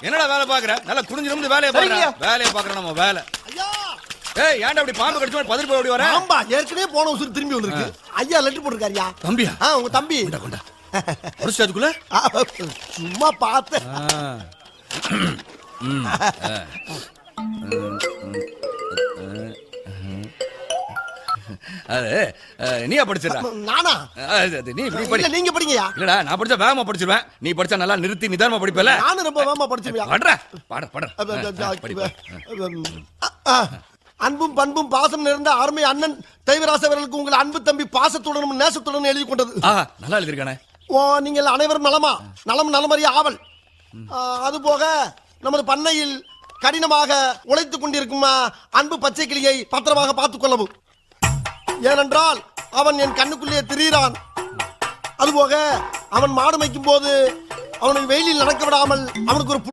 என்னடா வேலை பாக்குற? நல்லா குனிஞ்சு நிமிந்து வேலையை பாக்குற. வேலையை பாக்குற நம்ம வேலை. ஐயா ஏய் ஏன்டா அப்படி பாம்பு கடிச்சு பதறி போய் ஓடி வர? ஆம்பா ஏற்கனவே போன உசுறு திரும்பி வந்திருக்கு. ஐயா லெட்டர் போட்டிருக்காருயா. தம்பியா? உங்க தம்பி. கொண்டா கொண்டா. புடிச்சு அதுக்குள்ள சும்மா பார்த்தேன். நீயா படிச்சிடா? நானா? நீ படி. நீங்க படிங்கயா. இல்லடா நான் படிச்சா வேகமா படிச்சிருவேன். நீ படிச்சா நல்லா நிறுத்தி நிதானமா படிப்பல. நானும் ரொம்ப வேகமா படிச்சிருவேன். படுறா படுறா. அன்பும் பண்பும் பாசம் நிறைந்த அருமை அண்ணன் தெய்வராச அவர்களுக்கு உங்கள் அன்பு தம்பி பாசத்துடனும் நேசத்துடனும் எழுதி கொண்டது. நல்லா எழுதிருக்கானே. நீங்கள் அனைவரும் நலமா? நலம் நலமறிய ஆவல். அதுபோக நமது பண்ணையில் கடினமாக உழைத்துக் கொண்டிருக்கும் அன்பு பச்சை கிளியை பத்திரமாக பார்த்துக் கொள்ளவும். ஏனென்றால் அவன் என் கண்ணுக்குள்ளே திரிகிறான். அதுபோக அவன் மாடு மேய்க்கும் போது அவனை வெயிலில் நடக்க விடாமல் அவனுக்கு ஒரு